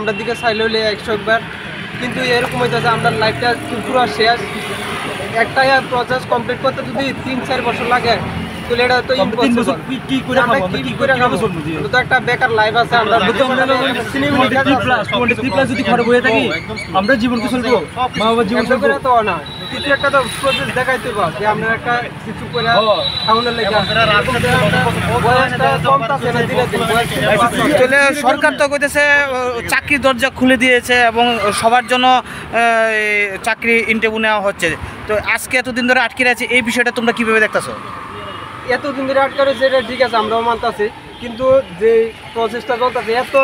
আমরা দিকে চাইলে হলে 100 বার, কিন্তু এরকম হইতেছে আমরা লাইফটা পুরো শেষ। একটা প্রসেস কমপ্লিট করতে যদি 3-4 বছর লাগে তাহলে এটা তো ইম্পসিবল। কি করে খাবো? তো একটা বেকার লাইফ আছে। আমরা যদি ঘরে বসে থাকি আমরা জীবনকে চলবো, মা বাবার জীবন চলবো তো না। কিছু একটা তো প্রসেস দেখাইতে পারবো যে আমরা একটা কিছু করে খাওয়ানোর লেগে তাহলে সরকার তো কইতেছে চাকরির দরজা খুলে দিয়েছে এবং সবার জন্য চাকরি ইন্টারভিউ নেওয়া হচ্ছে। তো আজকে এতদিন ধরে আটকে আছে, এই বিষয়টা তোমরা কিভাবে দেখতেছো? এতদিন ধরে আটকে রয়েছে এটা ঠিক আছে, আমরাও মানতেছি, কিন্তু যে প্রসেসটা চলতেছে এত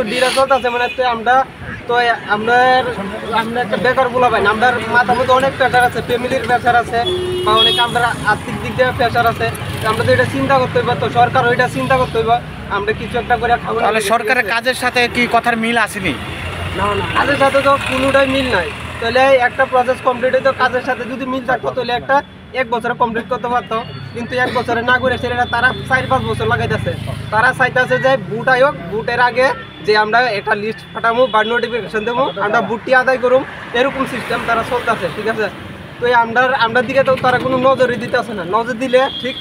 ডিলে চলতেছে মানে আমরা একটা বেকার বলা পাই না। আমরা মাথার মধ্যে অনেক প্রেশার আছে, ফ্যামিলির প্রেশার আছে, বা অনেক আমরা আর্থিক দিক দিয়ে প্রেশার আছে। আমরা তো এটা চিন্তা করতে হইব, তো সরকার ওইটা চিন্তা করতে হইব আমরা কিছু একটা করে খাবো। তাহলে সরকারের কাজের সাথে কি কথার মিল আসেনি? না, কাজের সাথে তো কোনোটাই মিল নাই। তাহলে একটা প্রসেস কমপ্লিট হইতো, কাজের সাথে যদি মিল থাকতো তাহলে একটা 1 বছরে কমপ্লিট করতে পারতো, কিন্তু 1 বছরে না করে সেটা তারা 4-5 বছর লাগাইতেছে। তারা চাইতেছে যে ভোট আয়োগ, ভোটের আগে যে আমরা একটা লিস্ট ফাটামো বা নোটিফিকেশন দেবো, আমরা ভোটটি আদায় করুম, এরকম সিস্টেম তারা চলতেছে। ঠিক আছে, তো আমরা দিকে তো তারা কোনো নজরই দিতেছে না। নজর দিলে ঠিক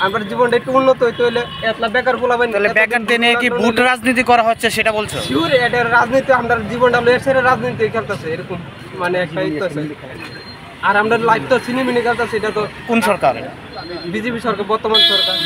আমার জীবনটা একটু উন্নত হইতে হলে এতলা বেকার বলাবেন। তাহলে বেকারদের নিয়ে কি ভোট রাজনীতি করা হচ্ছে সেটা বলছো? শিওর, এটা রাজনীতি, আমরা জীবনটা লয়ে সেটা রাজনীতি খেলতেছে এরকম মানে একটা ইচ্ছে। আর আমরা লাইফ তো সিনেমিনি খেলতেছে। এটা তো কোন সরকার? বিজেপি সরকার, বর্তমান সরকার।